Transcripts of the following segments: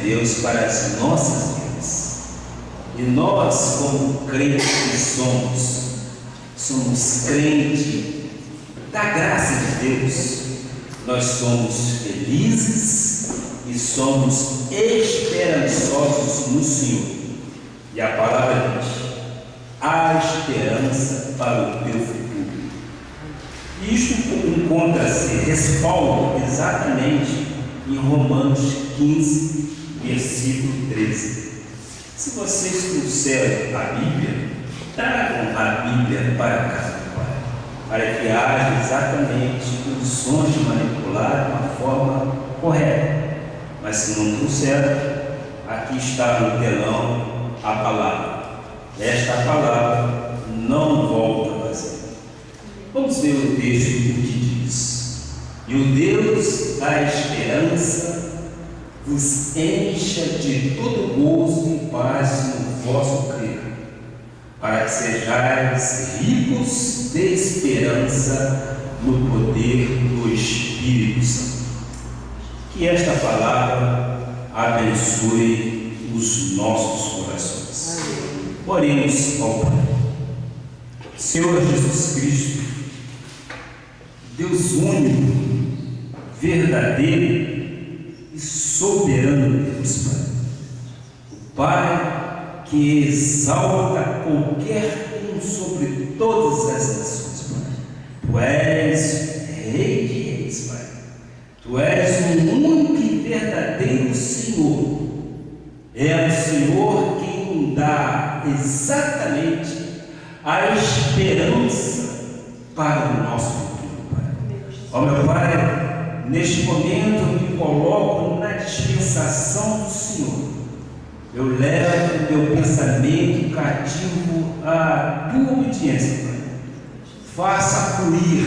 Deus para as nossas vidas. E nós, como crentes que somos crentes da graça de Deus. Nós somos felizes e somos esperançosos no Senhor. E a palavra diz: há esperança para o teu futuro. E isto encontra-se respaldo exatamente em Romanos 15, versículo 13. Se vocês trouxeram a Bíblia, tragam a Bíblia para a casa do Pai, para que haja exatamente condições de manipular de uma forma correta. Mas se não trouxeram, aqui está no telão a palavra. Esta palavra não volta vazia. Vamos ver o texto que diz: e o Deus da esperança vos encha de todo gozo e paz no vosso crer, para que sejais ricos de esperança no poder do Espírito Santo. Que esta palavra abençoe os nossos corações. Oremos ao Pai. Senhor Jesus Cristo, Deus único, verdadeiro e soberano Deus, Pai. O Pai que exalta qualquer um sobre todas as nações, Pai. Tu és Rei de Reis, Pai. Tu és o único e verdadeiro Senhor. É o Senhor quem dá exatamente a esperança para o nosso futuro, Pai. Ó meu Pai, neste momento eu me coloco na dispensação do Senhor. Eu levo o meu pensamento cativo à tua obediência, Pai. Faça fluir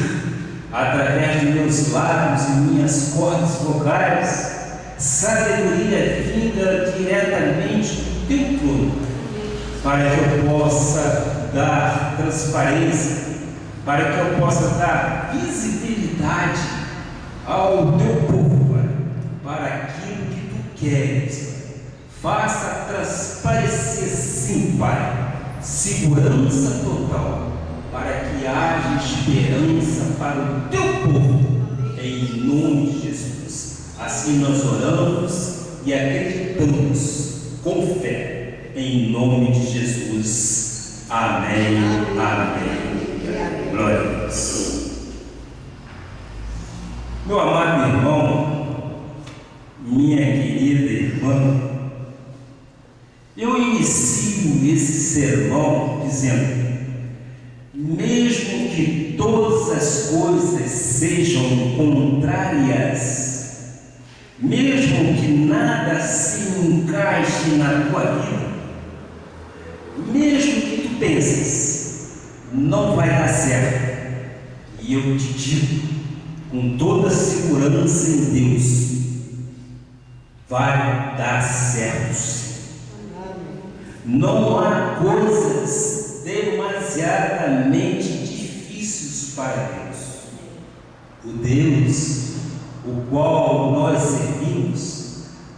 através de meus lábios e minhas cordas vocais sabedoria vinda diretamente do teu trono, para que eu possa dar transparência, para que eu possa dar visibilidade ao teu povo, Pai, para aquilo que tu queres, Pai. Faça transparecer, sim, Pai, segurança total, para que haja esperança para o teu povo, em nome de Jesus. Assim nós oramos e acreditamos com fé, em nome de Jesus. Amém, amém. Glória a Deus. Meu amado irmão, minha querida irmã, eu inicio esse sermão dizendo: mesmo que todas as coisas sejam contrárias, mesmo que nada se encaixe na tua vida, mesmo que tu penses, não vai dar certo, e eu te digo com toda segurança em Deus, vai dar certo sim. Não há coisas demasiadamente difíceis para Deus. O Deus o qual nós servimos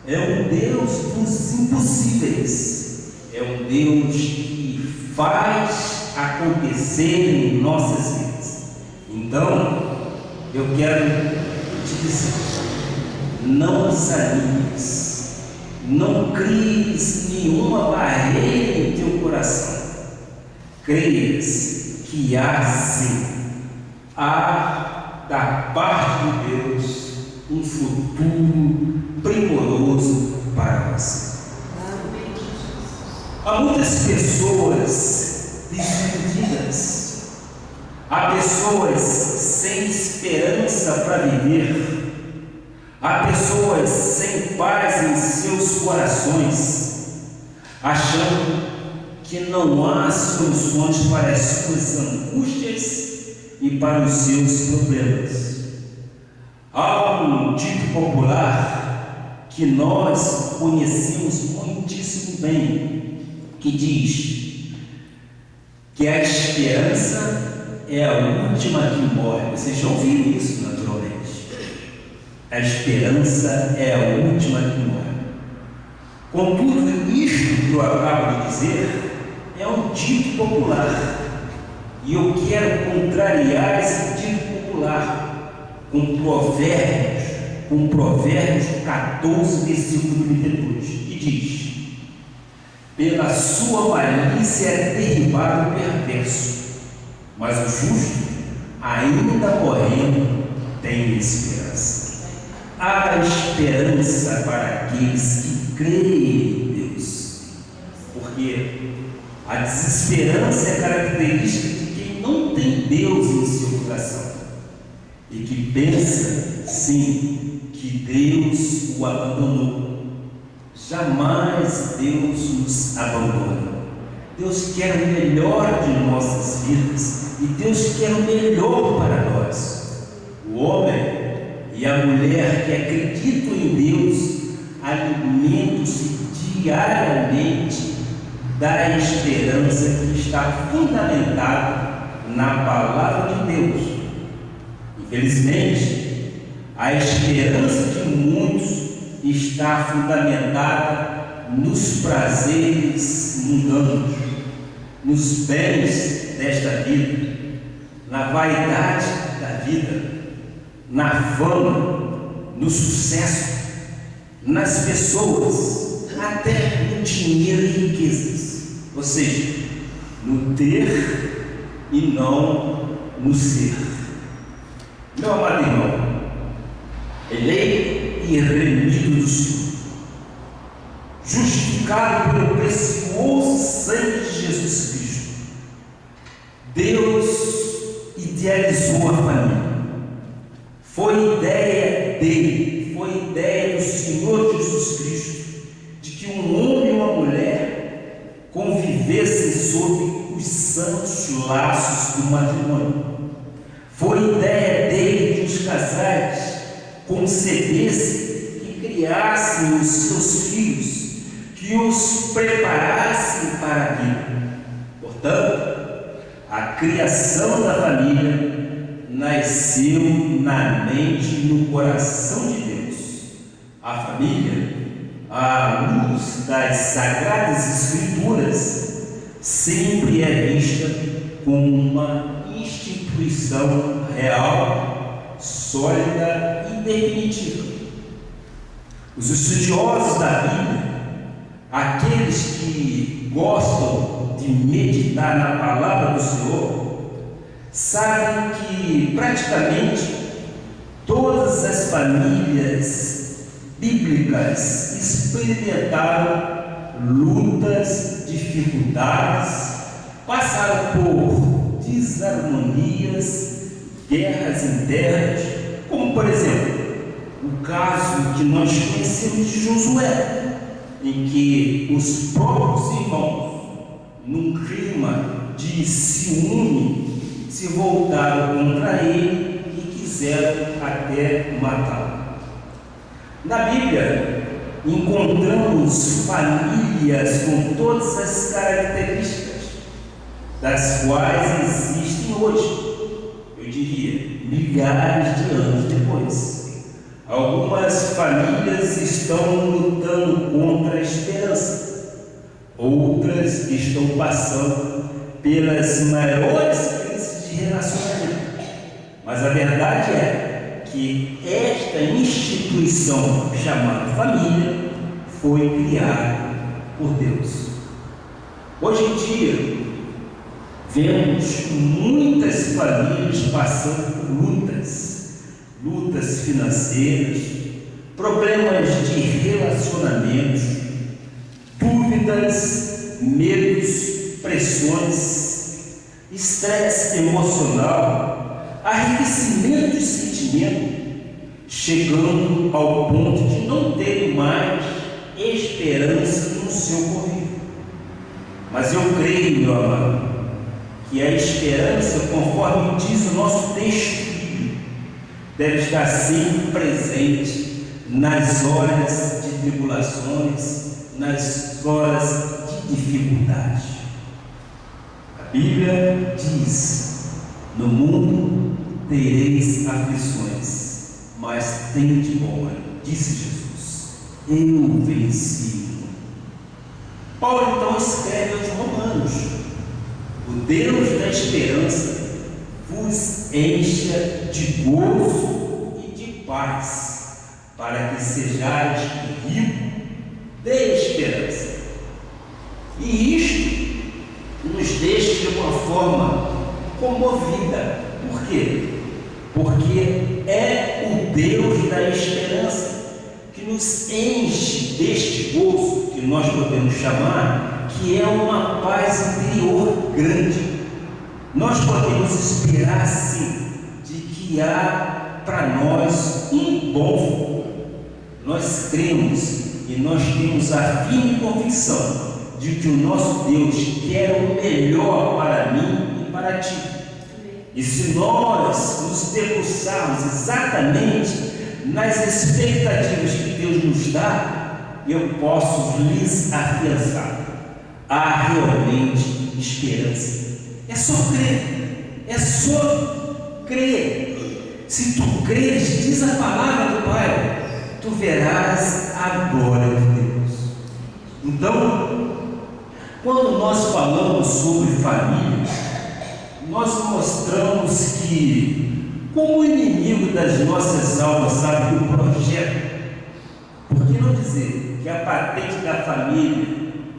é um Deus dos impossíveis, é um Deus que faz acontecer em nossas vidas. Então, eu quero te dizer: não desanimes, não cries nenhuma barreira em teu coração. Creias que há sim, há da parte de Deus um futuro primoroso para você. Há muitas pessoas desiludidas, há pessoas sem esperança para viver, há pessoas sem paz em seus corações, achando que não há soluções para as suas angústias e para os seus problemas. Há um dito popular que nós conhecemos muitíssimo bem, que diz que a esperança é a última que morre. Vocês já ouviram isso naturalmente. A esperança é a última que morre. Contudo, isto que eu acabo de dizer é um dito popular, e eu quero contrariar esse dito popular com Provérbios 14, versículo 32, que diz: pela sua malícia é derribado o perverso, mas o justo, ainda morrendo, tem esperança. Há esperança para aqueles que creem em Deus, porque a desesperança é característica de quem não tem Deus em seu coração e que pensa, sim, que Deus o abandonou. Jamais Deus nos abandona. Deus quer o melhor de nossas vidas e Deus quer o melhor para nós. O homem e a mulher que acreditam em Deus alimentam-se diariamente da esperança que está fundamentada na palavra de Deus. Infelizmente, a esperança de muitos está fundamentada nos prazeres mundanos, nos bens desta vida, na vaidade da vida, na fama, no sucesso, nas pessoas, até no dinheiro e riquezas, ou seja, no ter e não no ser. Meu amado irmão, eleito e remido do Senhor, justificado pelo precioso sangue de Jesus Cristo, Deus idealizou a família. Foi ideia dele, foi ideia do Senhor Jesus Cristo, de que um homem e uma mulher convivessem sob os santos laços do matrimônio. Foi ideia dele que os casais concebessem e criassem os seus filhos, que os preparassem para a vida. Portanto, a criação da família nasceu na mente e no coração de Deus. A família, à luz das Sagradas Escrituras, sempre é vista como uma instituição real, sólida e definitiva. Os estudiosos da Bíblia, aqueles que gostam de meditar na palavra do Senhor, sabem que praticamente todas as famílias bíblicas experimentaram lutas, dificuldades, passaram por desarmonias, guerras internas, como por exemplo o caso que nós conhecemos de Josué, em que os próprios irmãos, num clima de ciúme, se voltaram contra ele e quiseram até matá-lo. Na Bíblia, encontramos famílias com todas as características, das quais existem hoje, eu diria, milhares de anos depois. Algumas famílias estão lutando contra a esperança, outras estão passando pelas maiores crises de relacionamento. Mas a verdade é que esta instituição chamada família foi criada por Deus. Hoje em dia, vemos muitas famílias passando por lutas financeiras, problemas de relacionamentos, dúvidas, medos, pressões, estresse emocional, arrefecimento de sentimento, chegando ao ponto de não ter mais esperança no seu convívio. Mas eu creio, meu amado, que a esperança, conforme diz o nosso texto, deve estar sempre presente nas horas de tribulações, nas horas de dificuldade. A Bíblia diz: no mundo tereis aflições, mas tende bom ânimo, disse Jesus, eu venci. Paulo então escreve aos Romanos: o Deus da esperança vos encha de gozo e de paz, para que sejais rico de esperança. E isto nos deixa de uma forma comovida. Por quê? Porque é o Deus da esperança que nos enche deste gozo, que nós podemos chamar, que é uma paz interior grande. Nós podemos esperar sim de que há para nós um bom futuro. Nós cremos e nós temos a firme convicção de que o nosso Deus quer o melhor para mim e para ti. E se nós nos debruçarmos exatamente nas expectativas que Deus nos dá, eu posso lhes afiançar: há realmente esperança. É só crer, é só crer. Se tu creres, diz a palavra do Pai, tu verás a glória de Deus. Então, quando nós falamos sobre família, nós mostramos que, como o inimigo das nossas almas sabe o projeto, por que não dizer que a patente da família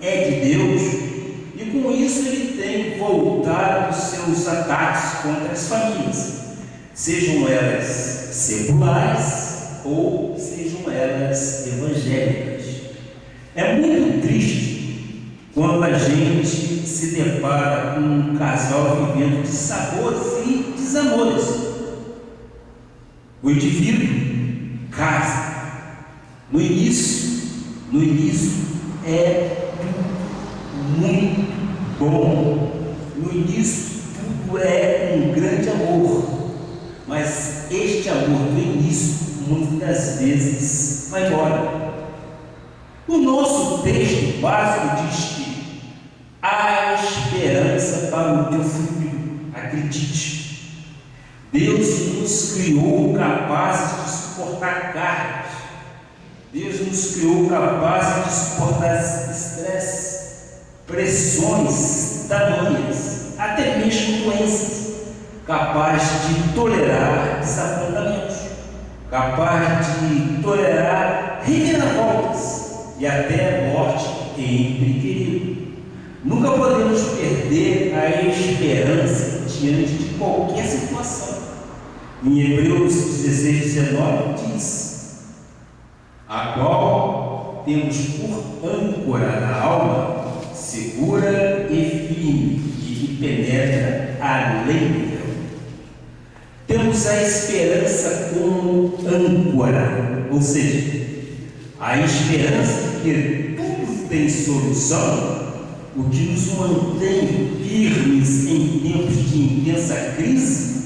é de Deus, e com isso ele tem voltado os seus ataques contra as famílias, sejam elas seculares ou sejam elas evangélicas. É muito triste quando a gente se depara com um casal vivendo de sabores e desamores. O indivíduo casa. No início é tudo muito bom. No início tudo é um grande amor. Mas este amor do início muitas vezes vai embora. O nosso texto básico diz que há esperança para o teu futuro. Acredite. Deus nos criou capazes de suportar cargas. Deus nos criou capazes de suportar estresse, pressões tamanhas, até mesmo doenças, capaz de tolerar desapontamentos, capaz de tolerar reviravoltas e até morte em perigo. Nunca podemos perder a esperança diante de qualquer situação. Em Hebreus 16:19 diz: a qual temos por âncora na alma, segura e firme, e que penetra além do véu. Temos a esperança como âncora, ou seja, a esperança de que tudo tem solução, o que nos mantém firmes em tempos de intensa crise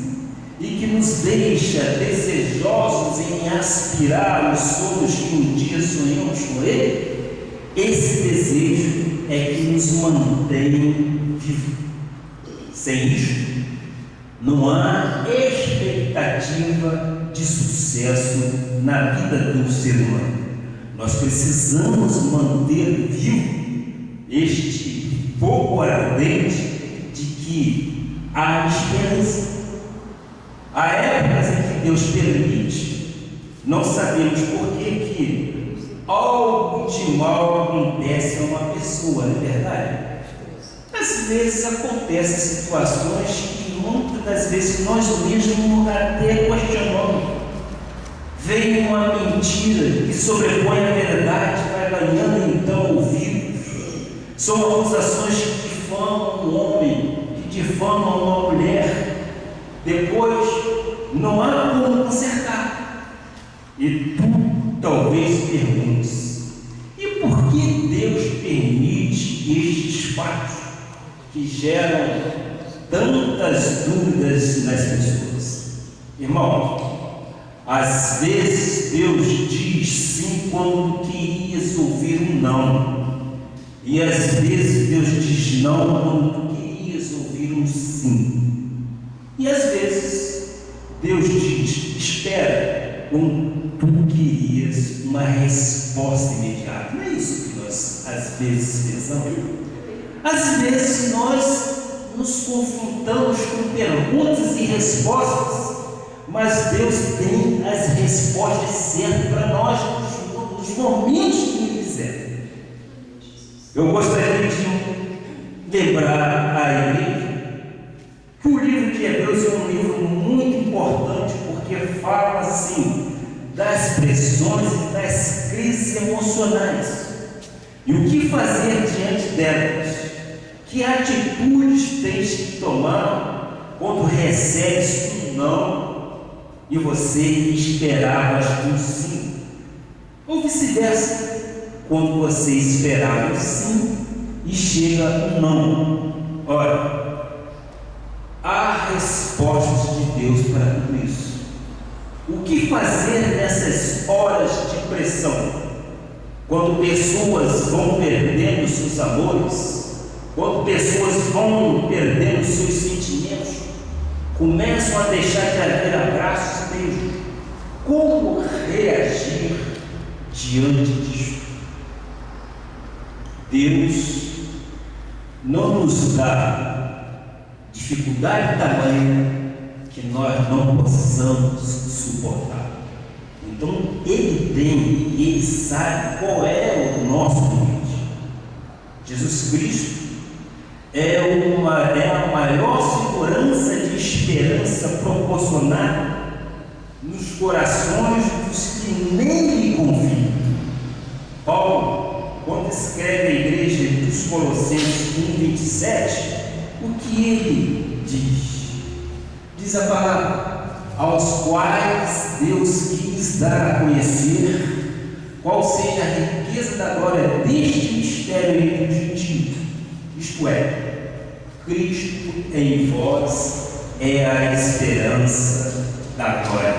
e que nos deixa desejosos em aspirar os sonhos que um dia sonhamos com ele. Esse desejo é que nos mantém vivos. Sem isso, não há expectativa de sucesso na vida do ser humano. Nós precisamos manter vivo este fogo ardente de que há esperança. Há épocas em que Deus permite, não sabemos por que algo de mal acontece a uma pessoa, não é verdade? Às vezes acontecem situações que muitas das vezes nós mesmos até questionamos. Vem uma mentira que sobrepõe a verdade, vai ganhando então ouvidos. São acusações que difamam um homem, que difamam uma mulher. Depois não há como consertar. E tu talvez perguntes: e por que Deus permite estes fatos que geram tantas dúvidas nas pessoas? Irmãos, às vezes Deus diz sim quando querias ouvir um não, e às vezes Deus diz não quando querias ouvir um sim. E às vezes Deus diz espera quando tu querias uma resposta imediata. Não é isso que nós às vezes pensamos? Às vezes nós nos confrontamos com perguntas e respostas, mas Deus tem as respostas certas para nós nos momentos que Ele quiser. Eu gostaria de lembrar à igreja que o livro de Hebreus é um livro muito importante, porque fala assim das pressões e das crises emocionais e o que fazer diante delas. Que atitudes tens que tomar quando recebes um não e você esperavas um sim? Ou vice-versa, quando você esperava um sim e chega um não. Olha, há respostas de Deus para tudo isso. O que fazer nessas horas de pressão? Quando pessoas vão perdendo seus amores, quando pessoas vão perdendo seus sentimentos, começam a deixar de haver abraços e beijos. Como reagir diante disso? Deus não nos dá dificuldade tamanha que nós não possamos suportar. Então Ele sabe qual é o nosso limite. Jesus Cristo é a maior segurança de esperança proporcionada nos corações dos que nem lhe confiam. Paulo, quando escreve à igreja dos Colossenses 1:27, o que ele diz? Diz a palavra: aos quais Deus quis dar a conhecer qual seja a riqueza da glória deste mistério entre os gentios, isto é, Cristo em vós é a esperança da glória.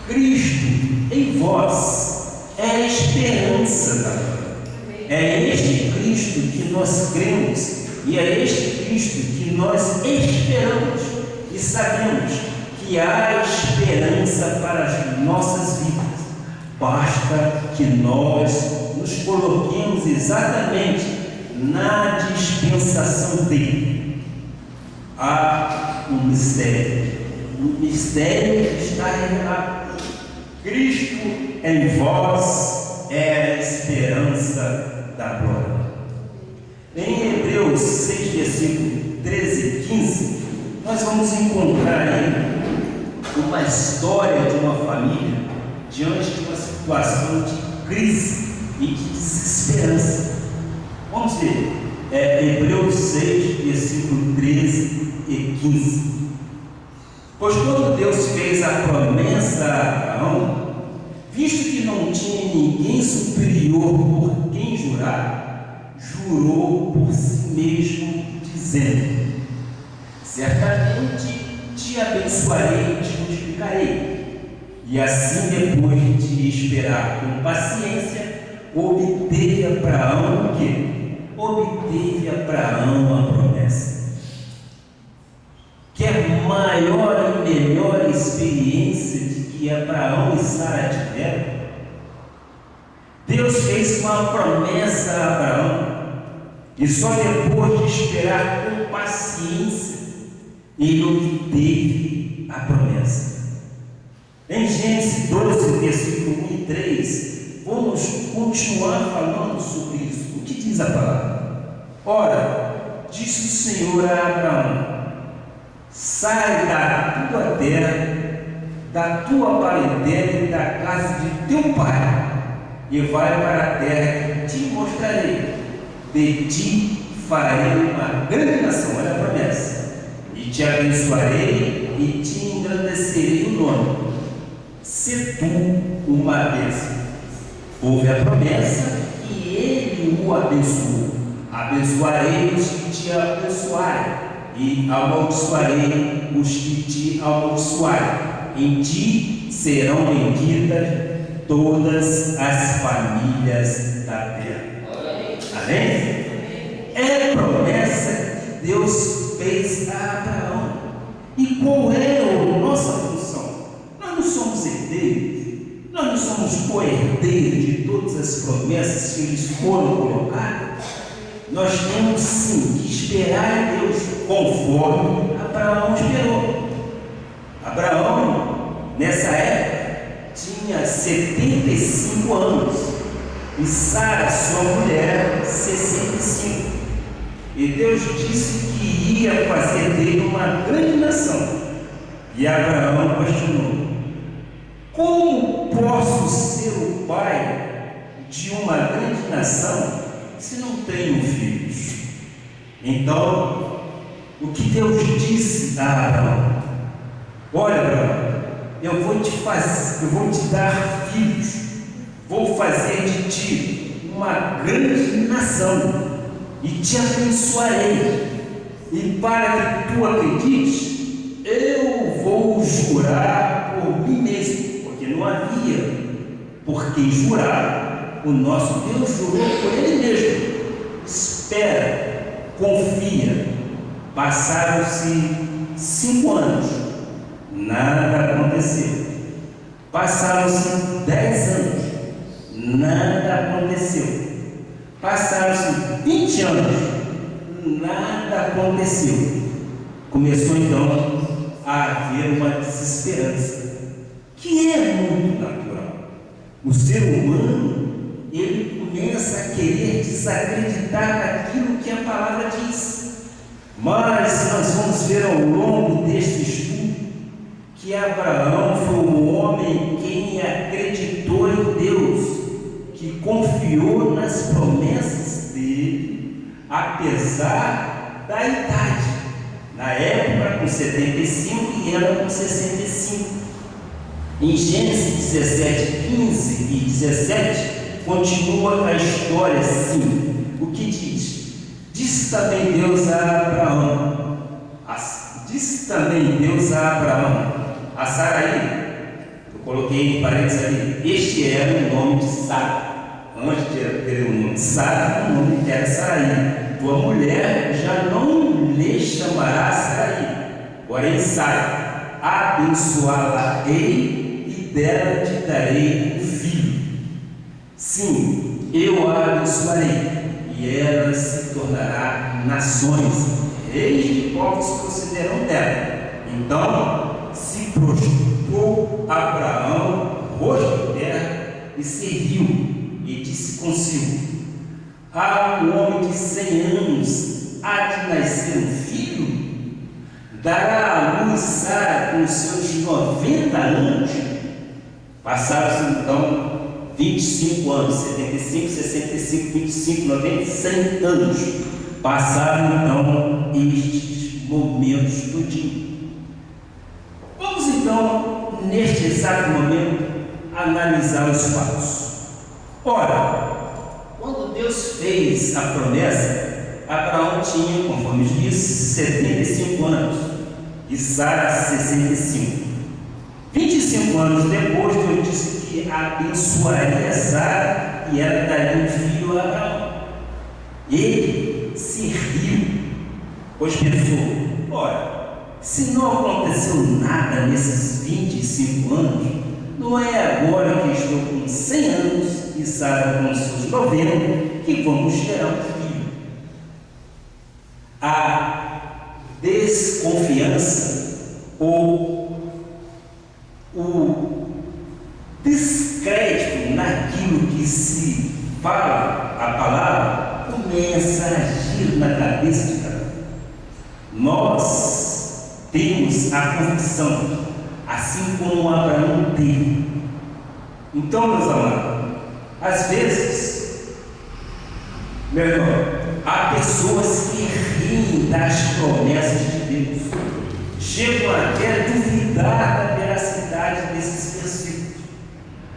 Cristo em vós é a esperança da glória. É este Cristo que nós cremos e é este Cristo que nós esperamos e sabemos que há esperança para as nossas vidas. Basta que nós nos coloquemos exatamente na dispensação dele. Há um mistério. O mistério está revelado. Cristo em vós é a esperança da glória. Em Hebreus 6, versículo 13 e 15, nós vamos encontrar aí uma história de uma família diante de uma situação de crise e de desesperança. Vamos ver, Hebreus 6, versículo 13 e 15. Pois quando Deus fez a promessa a Abraão, visto que não tinha ninguém superior por quem jurar, jurou por si mesmo, dizendo: certamente te abençoarei e te multiplicarei. E assim, depois de esperar com paciência, obteve Abraão o quê? Obteve Abraão a promessa. Quer maior e melhor experiência de que Abraão e Sara tiveram? Deus fez uma promessa a Abraão e só depois de esperar com paciência ele obteve a promessa. Em Gênesis 12, versículo 1 e 3, vamos continuar falando sobre isso. O que diz a palavra? Ora, disse o Senhor a Abraão: sai da tua terra, da tua parentela e da casa de teu pai, e vai para a terra que te mostrarei. De ti farei uma grande nação. Olha a promessa. E te abençoarei e te engrandecerei o nome. Se tu uma bênção. Houve a promessa e ele o abençoou. Abençoarei os que te abençoarem e amaldiçoarei os que te amaldiçoarem. Em ti serão benditas todas as famílias da terra. Amém? É a promessa que Deus fez a Abraão. E qual é a nossa função? Nós não somos herdeiros, nós não somos somos coerdeiros de todas as promessas que lhes foram colocadas, nós temos sim que esperar em Deus conforme Abraão esperou. Abraão, nessa época, tinha 75 anos e Sara, sua mulher, 65. E Deus disse que ia fazer dele uma grande nação. E Abraão questionou: como posso ser o pai de uma grande nação se não tenho filhos? Então, o que Deus disse a Abraão: olha, Abraão, eu vou te dar filhos, vou fazer de ti uma grande nação e te abençoarei. E para que tu acredites, eu vou jurar por mim mesmo, porque não havia por quem jurar. O nosso Deus jurou por Ele mesmo. Espera, confia. Passaram-se 5 anos, nada aconteceu. Passaram-se 10 anos, nada aconteceu. Passaram-se 20 anos, nada aconteceu. Começou então a haver uma desesperança, que é muito natural. O ser humano, ele começa a querer desacreditar daquilo que a palavra diz. Mas nós vamos ver ao longo deste estudo que Abraão foi um homem quem acreditou em Deus, que confiou nas promessas dele, apesar da idade. Na época com 75 e ela com 65. Em Gênesis 17, 15 e 17, continua a história assim. O que diz? Disse também Deus a Abraão, a Saraí, eu coloquei em parênteses ali, este era o nome de Sara. Antes de ter o nome de Sara, o nome era Saraí. Tua mulher já não lhe chamará Saraí, porém Sara, abençoá-la-ei e dela te darei um filho. Sim, eu a abençoarei, e ela se tornará nações, reis de povos procederão dela. Então se prostrou Abraão, rosto de terra, e se riu, e disse consigo: há um homem de 100 anos, há de nascer um filho? Dará à luz Sara com os seus 90 anos? Passaram-se então 25 anos, 75, 65, 25, 90, 100 anos. Passaram então estes momentos todinho. Vamos então, neste exato momento, analisar os fatos. Ora, quando Deus fez a promessa, Abraão tinha, conforme disse, 75 anos e Sara 65. 25 anos depois, Deus disse que abençoaria Sara e ela daria um filho a Abraão. Ele se riu, pois pensou: ora, se não aconteceu nada nesses 25 anos, não é agora que estou com 100 anos e Sara com seus 90 que vamos gerar um filho. A desconfiança ou o descrédito naquilo que se fala, a palavra, começa a agir na cabeça de cada um. Nós temos a convicção, assim como Abraão teve. Então, meus amados, às vezes, meu irmão, há pessoas que riem das promessas de Deus, chegam até a duvidar da veracidade desses versículos,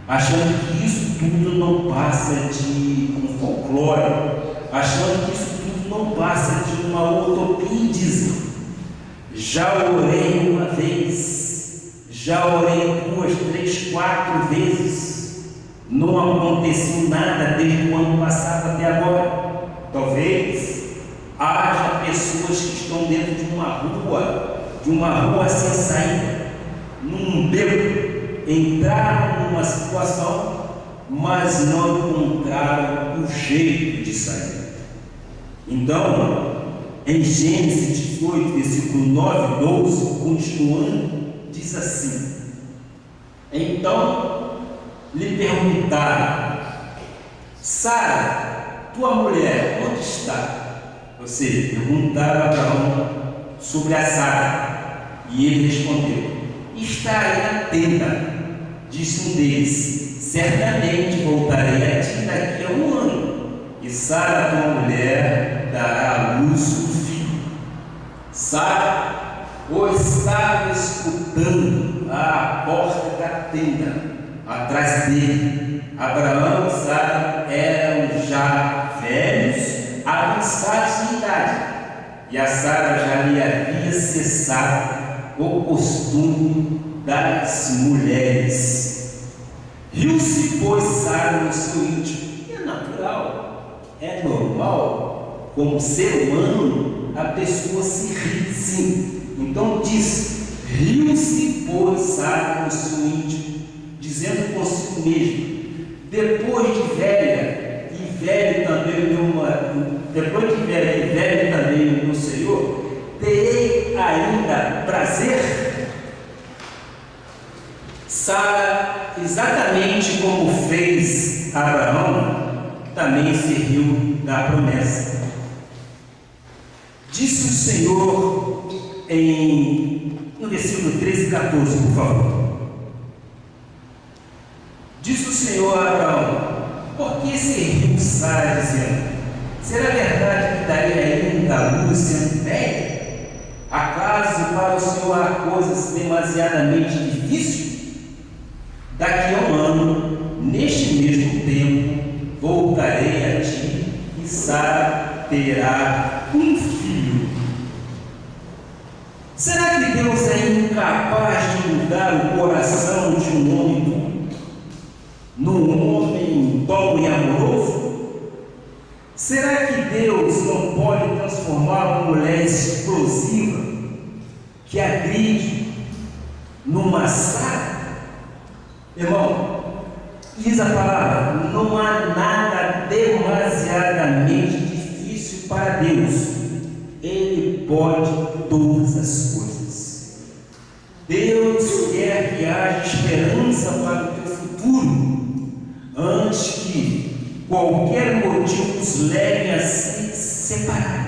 achando que isso tudo não passa de um folclore, achando que isso tudo não passa de uma utopia. Dizem: já orei uma vez, já orei 2, 3, 4 vezes, não aconteceu nada desde o ano passado até agora. Talvez haja pessoas que estão dentro de uma rua sem saída, num beco, entraram numa situação mas não encontraram o jeito de sair. Então, em Gênesis 18, versículo 9 e 12, continuando, diz assim: então lhe perguntaram: Sara, tua mulher, onde está? Ou seja, perguntaram a Abraão sobre a Sara, e ele respondeu: está aí na tenda. Disse um deles: certamente voltarei a ti daqui a um ano, e Sara, tua mulher, dará à luz um filho. Sara o estava escutando à porta da tenda, atrás dele. Abraão e Sara eram já velhos, avançados em idade, e a Sara já lhe havia cessado o costume das mulheres. Riu-se, pois, Sara no seu íntimo. É natural, é normal, como ser humano, a pessoa se ri, sim. Então diz: riu-se, pois, Sara no seu íntimo, dizendo consigo mesmo: depois de velha e velho também o meu Senhor, terei ainda prazer? Sara, exatamente como fez Abraão, também se riu da promessa. Disse o Senhor no versículo 13 e 14, por favor. Disse o Senhor a Abraão: por que se riu Sara, dizendo: será verdade que darei ainda a luz sendo velha? Acaso para o Senhor há coisas demasiadamente difíceis? Daqui a um ano, neste mesmo tempo, voltarei a ti, e Sara terá um filho. Será que Deus é incapaz de mudar o coração de um homem bom num homem bom e amoroso? Será que Deus não pode transformar uma mulher explosiva que agride numa Sara? Irmão, diz a palavra: não há nada demasiadamente difícil para Deus. Ele pode todas as coisas. Deus quer que haja esperança para o teu futuro, antes que qualquer motivo nos leve a se separar.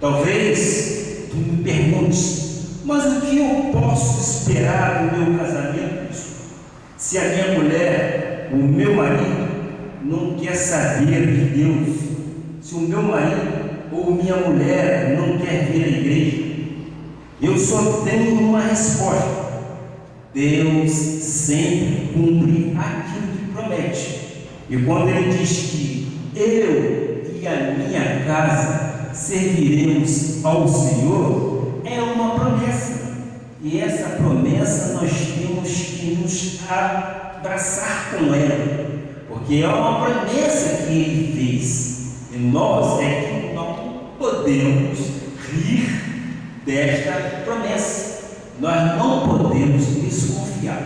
Talvez tu me perguntes: mas o que eu posso esperar do meu casamento, se a minha mulher, o meu marido, não quer saber de Deus? Se o meu marido ou minha mulher não quer vir à igreja? Eu só tenho uma resposta: Deus sempre cumpre aquilo que promete. E quando Ele diz que eu e a minha casa serviremos ao Senhor, é uma promessa. E essa promessa nós temos que nos abraçar com ela, porque é uma promessa que Ele fez. E nós é que não podemos rir desta promessa. Nós não podemos desconfiar.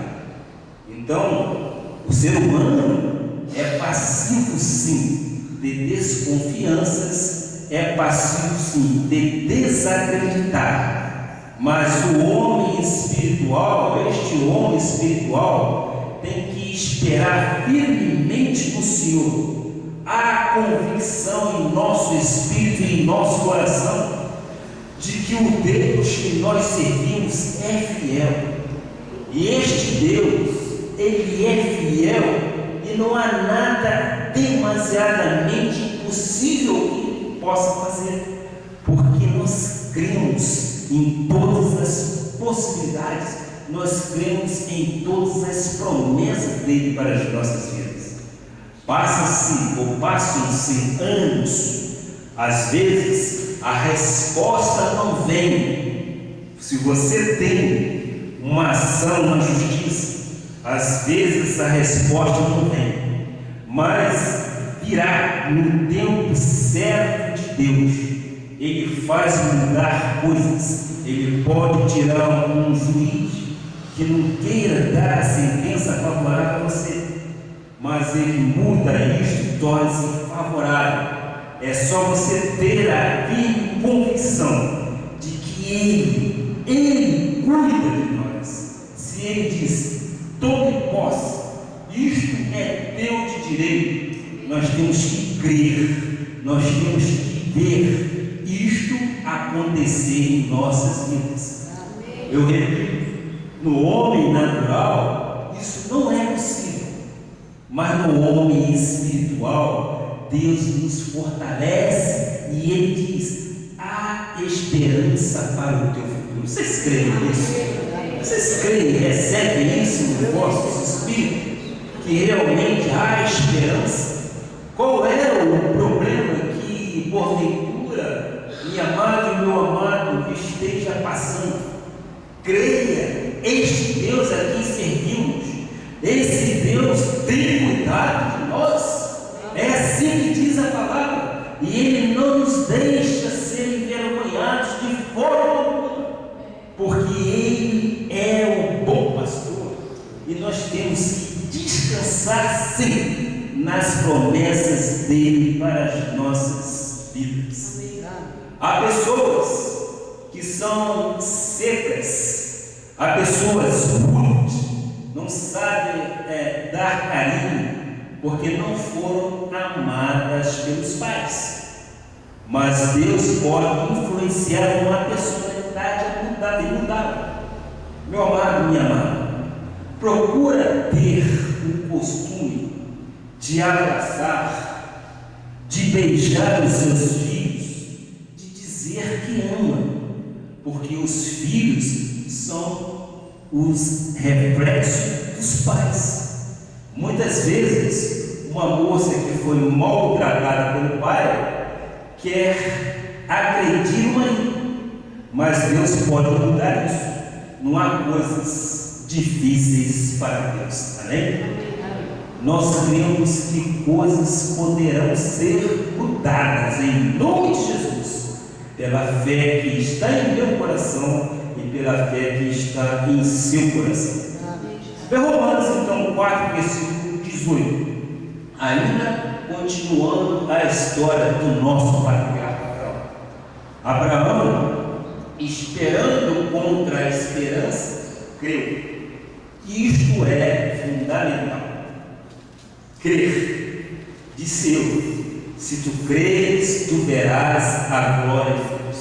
Então, o ser humano é passivo, sim, de desconfianças, é passivo, sim, de desacreditar. Mas o homem espiritual, este homem espiritual, tem que esperar firmemente no Senhor. Há convicção em nosso espírito e em nosso coração de que o Deus que nós servimos é fiel. E este Deus, Ele é fiel, e não há nada demasiadamente impossível que Ele possa fazer, porque nós cremos em todas as possibilidades, nós cremos em todas as promessas dele para as nossas vidas. Passam-se anos, às vezes a resposta não vem. Se você tem uma ação na justiça, às vezes a resposta não vem, mas virá no tempo certo de Deus. Ele faz mudar coisas. Ele pode tirar um juiz que não queira dar a sentença favorável a você. mas Ele muda isto e torna-se favorável. É só você ter a firme convicção de que Ele cuida de nós. Se Ele diz, tome posse, isto é teu de direito, nós temos que crer, nós temos que ver isto acontecer em nossas vidas. Eu repito, no homem natural, isso não é possível, mas no homem espiritual, Deus nos fortalece e Ele diz, há esperança para o teu futuro. Vocês creem nisso? Vocês creem, recebem isso no vosso espírito? Que realmente há esperança? Qual é o problema que, porventura, minha amada e meu amado esteja passando? Creia, este Deus a quem servimos, esse Deus tem cuidado de nós. É assim que diz a palavra, e Ele não nos deixa ser envergonhados de forma alguma, porque Ele é o bom pastor, e nós temos que descansar sim nas promessas dele para as nossas vidas. Há pessoas que são secas, há pessoas rudes, não sabem dar carinho, porque não foram amadas pelos pais. Mas Deus pode influenciar uma personalidade a mudar. Meu amado, minha amada, procura ter o costume de abraçar, de beijar os seus filhos, de dizer que ama, porque os filhos são os reflexos dos pais. Muitas vezes, uma moça que foi maltratada pelo pai quer agredir o marido, mas Deus pode mudar isso. Não há coisas difíceis para Deus, amém? Nós cremos que coisas poderão ser mudadas em nome de Jesus, pela fé que está em meu coração e pela fé que está em seu coração. Romanos então 4, versículo 18, ainda continuando a história do nosso patriarca Abraão, esperando contra a esperança, creu. Isto é fundamental. Crer. Disse eu, se tu creres, tu verás a glória de Deus.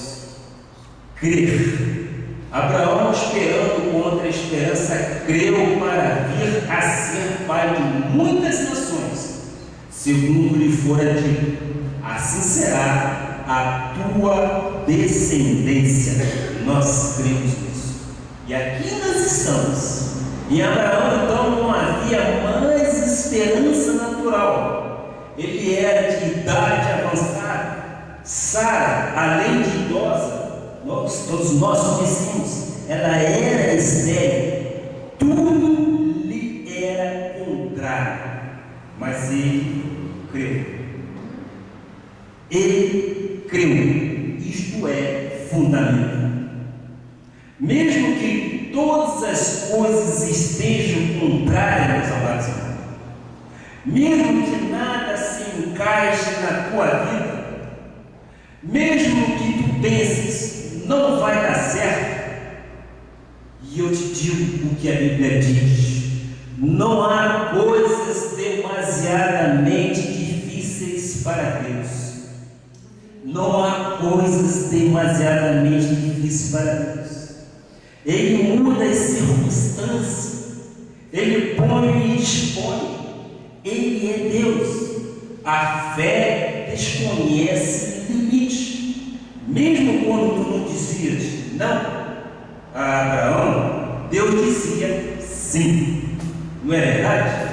Crer. Abraão, esperando contra a esperança, creu para vir a ser pai de muitas nações, segundo lhe fora dito, assim será a tua descendência. Nós cremos nisso. E aqui nós estamos. Em Abraão, então, não havia mais esperança natural. Ele era de idade avançada. Sara, além de idosa, todos nós conhecemos, ela era estéril, tudo lhe era contrário, mas ele creu. Ele creu, isto é fundamental. Mesmo que todas as coisas estejam contrárias, meus amados irmãos, mesmo que nada se encaixe na tua vida, mesmo que tu penses, não vai dar certo, e eu te digo o que a Bíblia diz: não há coisas demasiadamente difíceis para Deus. Não há coisas demasiadamente difíceis para Deus. Ele muda as circunstâncias, Ele põe e dispõe. Ele é Deus. A fé desconhece limites. Mesmo quando tu não dizias não a Abraão, Deus dizia sim. Não é verdade?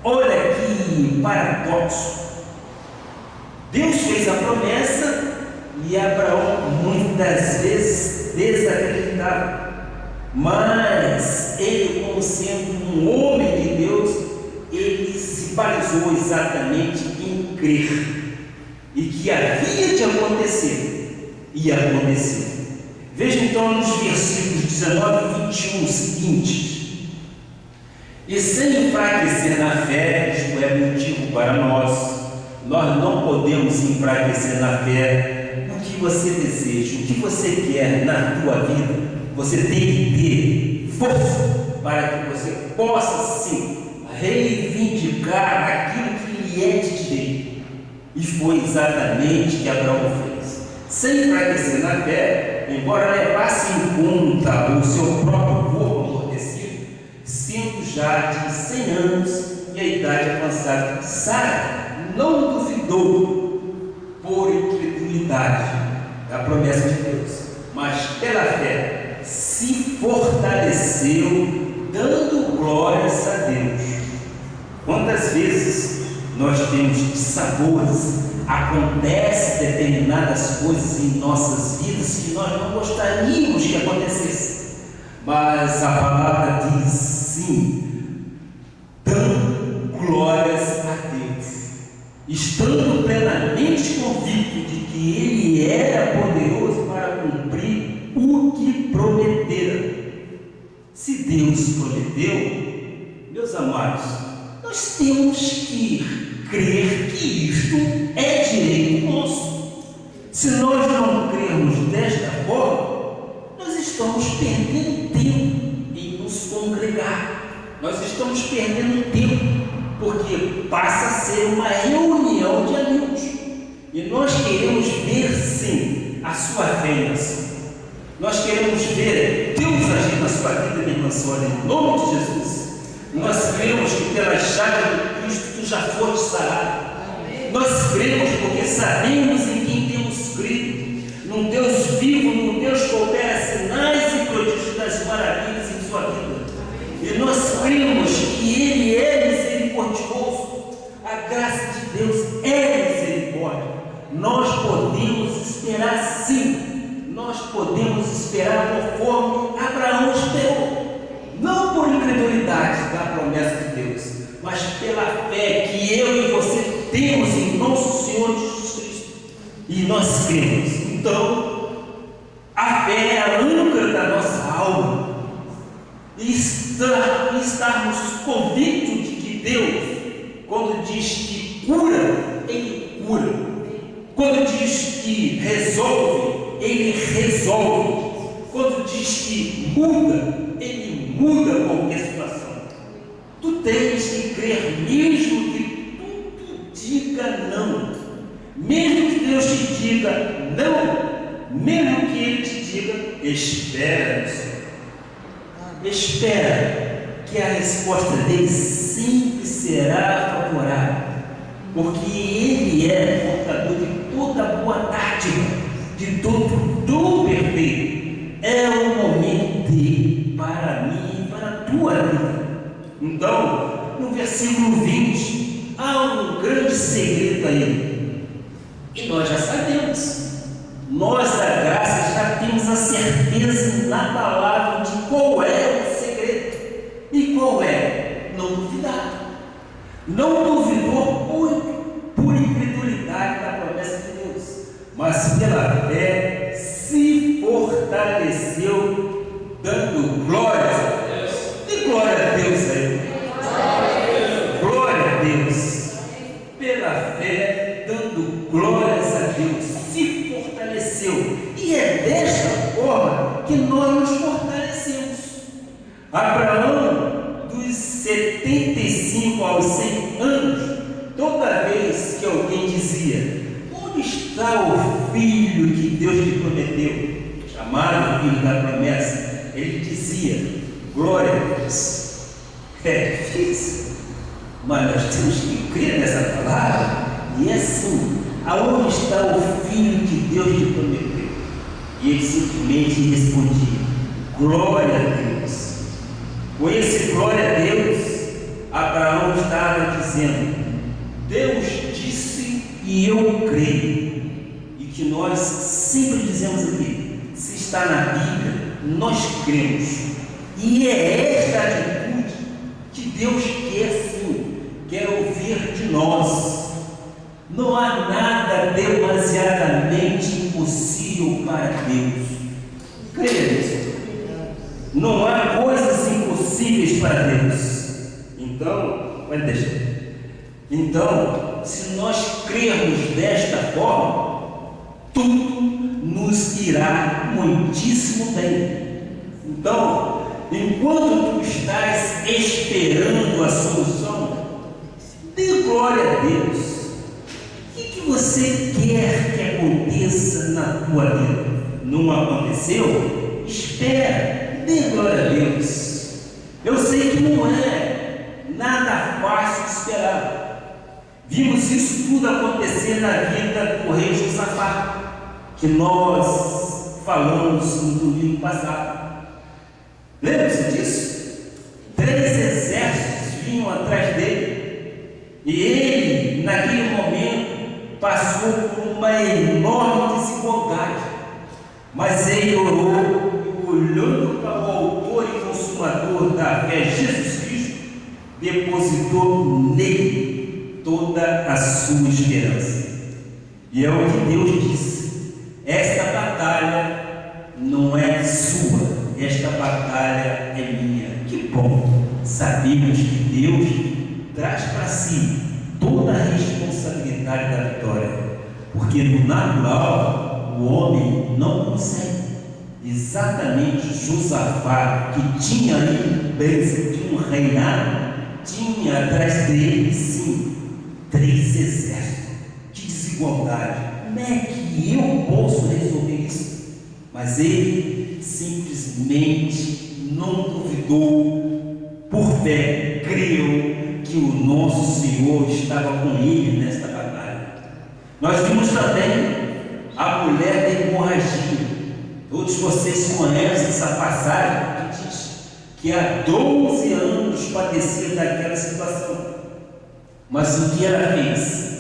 Olha que paradoxo. Deus fez a promessa e Abraão muitas vezes desacreditava. Mas ele, como sendo um homem de Deus, ele se balizou exatamente em crer. E que havia de acontecer. Ia acontecer. Veja então nos versículos 19 e 21 seguintes: E sem enfraquecer na fé, isto é motivo para nós não podemos enfraquecer na fé. O que você deseja, o que você quer na tua vida, você tem que ter força para que você possa sim reivindicar aquilo que lhe é de direito. E foi exatamente o que Abraão fez. Sem enfraquecer na fé, embora levasse em conta o seu próprio corpo amortecido, sendo já de 100 anos e a idade avançada, Sara não duvidou por incredulidade da promessa de Deus, mas pela fé se fortaleceu, dando glórias a Deus. Quantas vezes nós temos dissabores, acontecem determinadas coisas em nossas vidas que nós não gostaríamos que acontecesse, mas a palavra diz sim, dando glórias a Deus, estando plenamente convicto de que Ele era poderoso para cumprir o que prometera. Se Deus prometeu, meus amados, nós temos que crer que isto é direito nosso. Se nós não crermos desta forma, nós estamos perdendo tempo em nos congregar. Nós estamos perdendo tempo, porque passa a ser uma reunião de amigos. E nós queremos ver sim a sua fé em ação. Nós queremos ver Deus agir na sua vida, minha irmã Sônia, em nome de Jesus. Nós cremos que pela chaga de Cristo tu já foste sarado. Nós cremos porque sabemos em quem temos crido, num Deus vivo, num Deus que opera sinais e prodígios das maravilhas em sua vida. E nós cremos que Ele é misericordioso. A graça de Deus é misericórdia. Nós podemos esperar sim. Nós podemos esperar conforme Abraão esperou, não por incredulidade da promessa de Deus, mas pela fé que eu e você temos em nosso Senhor Jesus Cristo, e nós cremos. Então, a fé é a âncora da nossa alma, e estarmos convictos de que Deus, quando diz que cura, Ele cura, quando diz que resolve, Ele resolve. Quando diz que muda, Ele muda qualquer situação. Tu tens que crer, mesmo que tudo diga não, mesmo que Deus te diga não, mesmo que Ele te diga espera no Senhor. Espera, que a resposta dele sempre será favorável, porque Ele é portador de toda boa dádiva, de todo dom perfeito. É o momento dele para mim e para a tua vida. Então, no versículo 20, há um grande segredo aí, e nós já sabemos. Nós da graça já temos a certeza na palavra de qual é o segredo. E qual é? Não duvidar. Não duvidou por incredulidade da promessa de Deus, mas pela fé se fortaleceu, dando glórias a Deus. E glória a Deus aí. Glória a Deus. Pela fé, dando glórias a Deus, se fortaleceu. E é desta forma que nós nos fortalecemos. Abraão, dos 75 aos 100 anos, toda vez que alguém dizia: onde está o filho que Deus lhe prometeu, chamado filho da promessa, ele dizia: glória a Deus. É difícil, mas nós temos que crer nessa palavra. E é assim: aonde está o filho que Deus lhe prometeu? E ele simplesmente respondia: glória a Deus. Com esse glória a Deus, Abraão estava dizendo: Deus disse e eu creio. E que nós sempre dizemos aqui: se está na Bíblia, nós cremos. E é esta atitude que Deus quer sim, quer ouvir de nós. Não há nada demasiadamente impossível para Deus. Creia nisso. Não há coisas impossíveis para Deus. Então, pode deixar. Então, se nós crermos desta forma, tudo nos irá muitíssimo bem. Então, enquanto tu estás esperando a solução, dê glória a Deus. O que você quer que aconteça na tua vida? Não aconteceu? Espera, dê glória a Deus. Eu sei que não é nada fácil esperar. Vimos isso tudo acontecer na vida do rei Josafá, que nós falamos no domingo passado. Lembra-se disso? 3 exércitos vinham atrás dele, e ele, naquele momento, passou por uma enorme desigualdade, mas ele orou, olhando para o autor e consumador da fé, Jesus Cristo, depositou nele toda a sua esperança. E é o que Deus disse: esta batalha não é sua, esta batalha é minha. Que bom sabemos que Deus traz para si toda a responsabilidade da vitória, porque no natural o homem não consegue. Exatamente Josafá, que tinha aí bênção de um reinado, tinha atrás dele, sim, 3 exércitos. Que desigualdade! Como é que eu posso resolver isso? Mas ele simplesmente não duvidou, por fé, creu que o nosso Senhor estava com ele nesta batalha. Nós vimos também a mulher da hemorragia. Todos vocês conhecem essa passagem que diz que há 12 anos padecia daquela situação. Mas o que ela fez?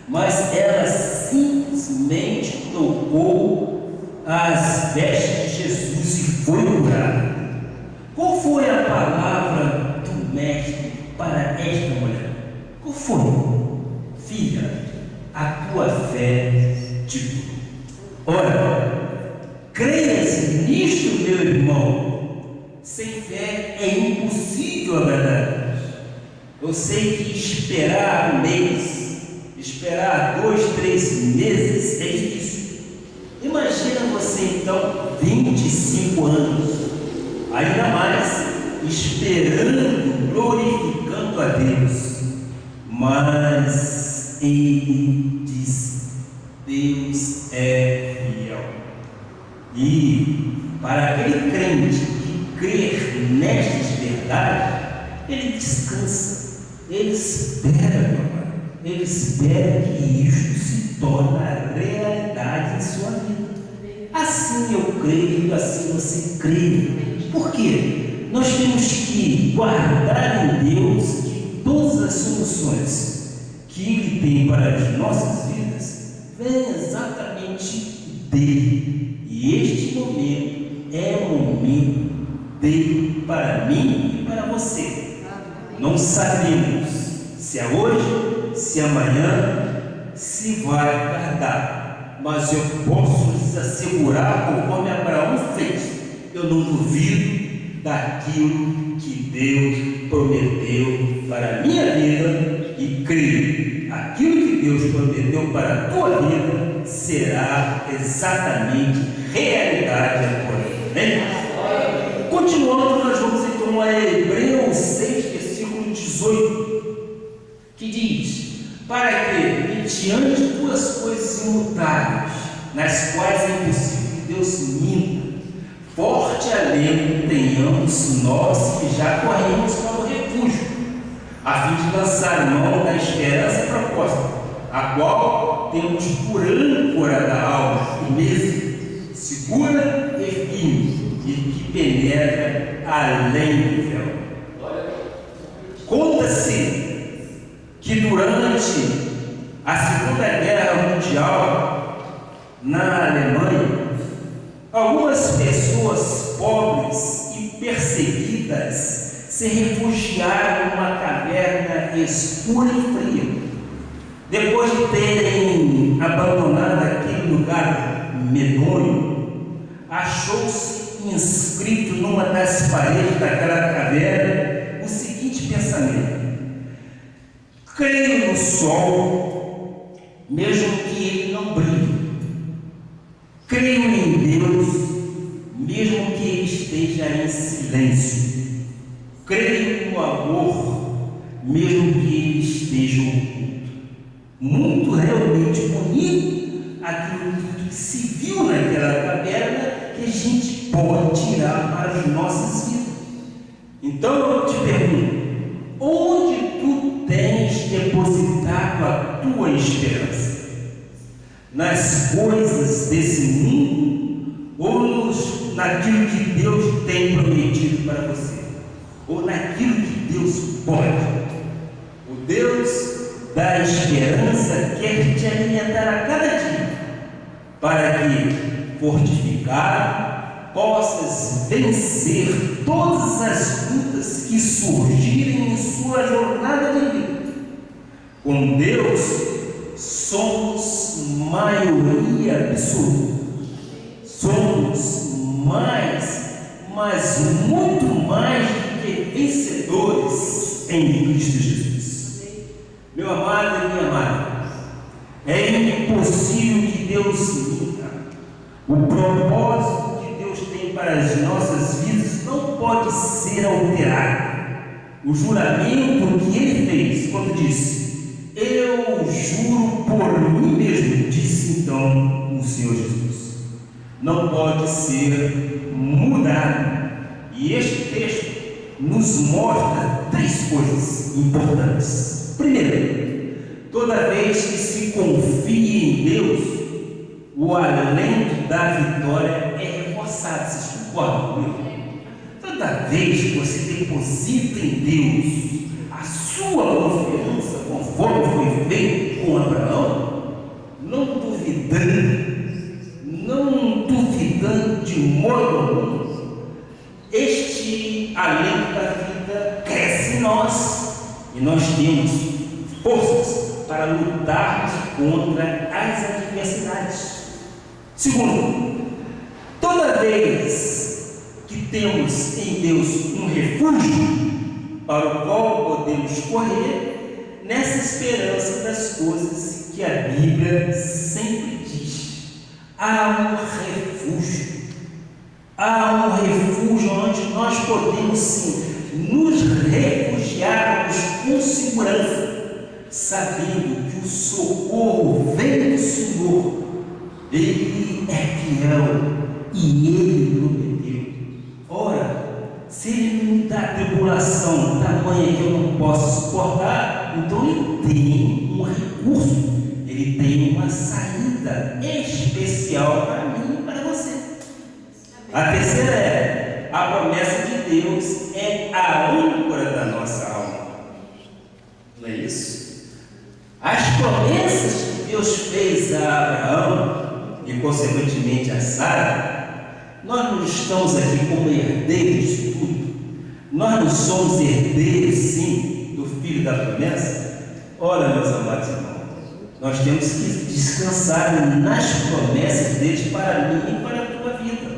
Mas ela simplesmente tocou as vestes de Jesus e foi curada. Qual foi a palavra do mestre para esta mulher? Qual foi? Filha, a tua fé te curou. Ora, creias nisto, meu irmão. Sem fé é impossível agradar. Eu sei que esperar um mês, esperar 2, 3 meses é difícil. Imagina você então 25 anos, ainda mais esperando, glorificando a Deus. Mas ele diz: Deus é fiel. E para aquele crente que crer nestas verdades, ele descansa, ele espera, meu pai. Ele espera que isto se torne realidade em sua vida. Assim eu creio, assim você crê. Por quê? Nós temos que guardar em Deus que todas as soluções que Ele tem para as nossas vidas vêm exatamente dele. E este momento é o momento dele para mim e para você. Não sabemos se é hoje, se é amanhã, se vai tardar, mas eu posso lhes assegurar, conforme Abraão fez, eu não duvido daquilo que Deus prometeu para a minha vida, e creio, aquilo que Deus prometeu para a tua vida será exatamente realidade agora. Amém? Continuando, nós vamos então a Hebreus 6, versículo 18, que diz: para que, mediante 2 coisas imutáveis, nas quais é impossível que Deus minta, forte alento tenhamos nós que já corremos para o refúgio, a fim de lançar mão da esperança proposta, a qual temos por âncora da alma, e mesmo segura e firme, e que penetra além do véu. Conta-se que durante a Segunda Guerra Mundial, na Alemanha, algumas pessoas pobres e perseguidas se refugiaram numa caverna escura e fria. Depois de terem abandonado aquele lugar medonho, achou-se inscrito numa das paredes daquela caverna o seguinte pensamento: Creio no sol, mesmo que ele não brilhe. Creio em Deus, mesmo que ele esteja em silêncio. Creio no amor, mesmo que ele esteja oculto. Muito realmente bonito aquilo que se viu naquela caverna, que a gente pode tirar para as nossas vidas. Então eu te pergunto, onde tu tens depositado a tua esperança? Nas coisas desse mundo ou naquilo que Deus tem prometido para você? Ou naquilo que Deus pode? O Deus da esperança quer te alimentar a cada dia, para que, fortificado, possas vencer todas as lutas que surgirem em sua jornada de vida. Com Deus, somos maioria absoluta. Somos mas muito mais do que vencedores em Cristo Jesus. Meu amado e minha amada, é impossível que Deus minta. O propósito que Deus tem para as nossas vidas não pode ser alterado. O juramento que Ele fez quando disse: eu juro por mim mesmo, disse então o Senhor Jesus, não pode ser mudado. E este texto nos mostra três coisas importantes. Primeiro, toda vez que se confia em Deus, o alento da vitória é reforçado. Vocês concordam comigo? Toda vez que você deposita em Deus a sua confiança, conforme foi feito com Abraão, não duvidando de modo algum, este alento da vida cresce em nós e nós temos forças para lutarmos contra as adversidades. Segundo, toda vez que temos em Deus um refúgio para o qual podemos correr, nessa esperança das coisas que a Bíblia sempre diz, há um refúgio onde nós podemos sim nos refugiarmos com segurança, sabendo que o socorro vem do Senhor. Ele é fiel e Ele prometeu. Ora, se Ele me dá tribulação tamanha que eu não posso suportar, então Ele tem um recurso, Ele tem uma saída especial para mim e para você. A terceira é: a promessa de Deus é a âncora da nossa alma. Não é isso? As promessas que Deus fez a Abraão e consequentemente a Sara, nós não estamos aqui como herdeiros de tudo. Nós não somos herdeiros sim do filho da promessa. Ora, meus amados irmãos, nós temos que descansar nas promessas deles para mim e para a tua vida.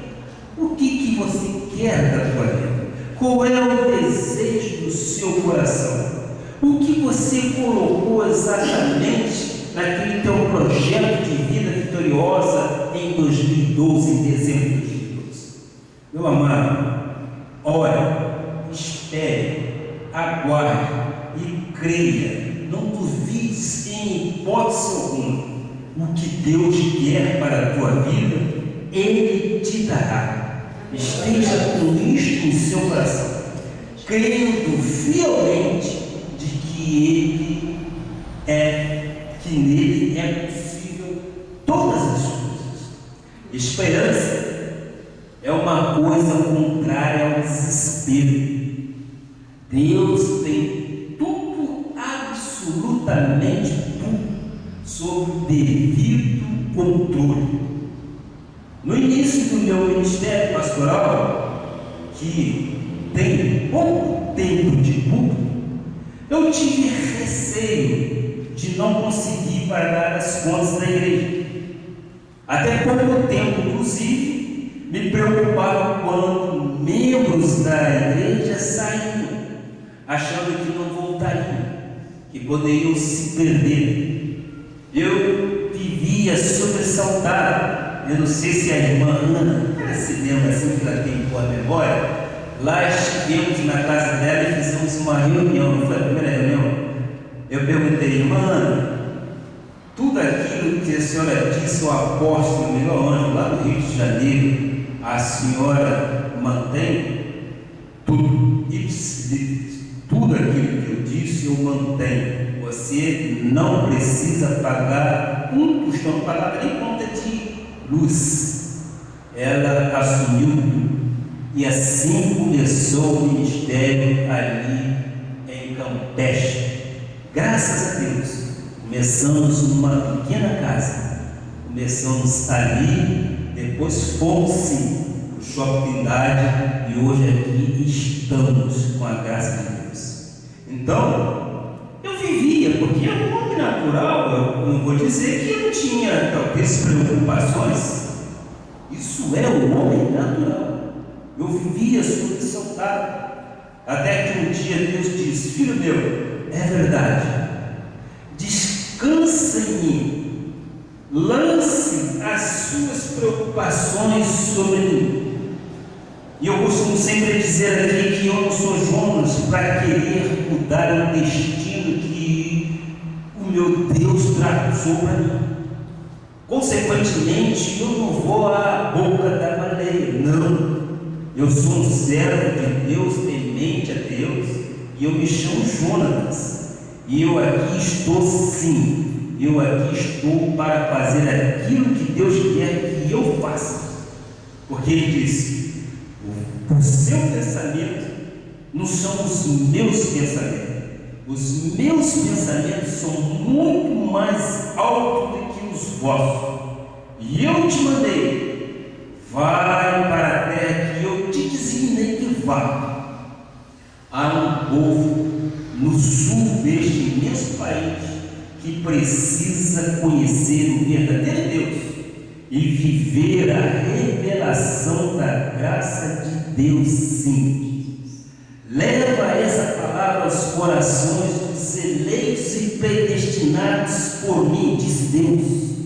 O que você quer da tua vida? Qual é o desejo do seu coração? O que você colocou exatamente naquele teu projeto de vida vitoriosa em 2012, em dezembro de 2012? Meu amado, ore, espere, aguarde e creia. Não duvides em hipótese alguma. O que Deus quer para a tua vida, Ele te dará. Esteja com isto em seu coração, crendo fielmente de que nele é possível todas as coisas. Esperança é uma coisa contrária ao desespero. Deus tem tudo, absolutamente tudo, sob o devido controle. No início do meu ministério pastoral, que tem pouco tempo de público, eu tive receio de não conseguir pagar as contas da igreja. Até pouco tempo, inclusive, me preocupava quando membros da igreja saíam, achando que não voltariam. que poderiam se perder. Eu vivia sobressaltado. Eu não sei se a irmã Ana se lembra assim, que ela tem boa memória. Lá estivemos na casa dela e fizemos uma reunião. Foi a primeira reunião. Eu perguntei, irmã Ana, tudo aquilo que a senhora disse ao apóstolo, o melhor anjo lá do Rio de Janeiro, a senhora mantém? Tudo aquilo que eu disse eu mantenho. Você não precisa pagar um tostão, não pagava nem conta de luz. Ela assumiu tudo. E assim começou o ministério ali em Campeche. Graças a Deus, começamos numa pequena casa. Começamos ali, depois fomos sim para o Shopping Trindade e hoje aqui estamos com a graça de Deus. Então, eu vivia, porque é um homem natural. Eu não vou dizer que eu não tinha talvez preocupações. Isso é o homem natural. Eu vivia sobressaltado, até que um dia Deus disse: filho meu, é verdade, descansa em mim, lance as suas preocupações sobre mim. E eu costumo sempre dizer aqui que eu não sou Jonas para querer mudar o destino que o meu Deus traçou para mim. Consequentemente, eu não vou à boca da baleia, não. Eu sou um servo de Deus, temente a Deus, e eu me chamo Jonas, e eu aqui estou sim, eu aqui estou para fazer aquilo que Deus quer que eu faça, porque Ele disse: o seu pensamento não são os meus pensamentos, os meus pensamentos são muito mais altos do que os vossos, e eu te mandei, vai para a terra que eu te designei que vá. Há um povo no sul deste imenso país que precisa conhecer o verdadeiro Deus e viver a revelação da graça de Deus sim. Leva essa palavra aos corações dos eleitos e predestinados por mim, diz Deus.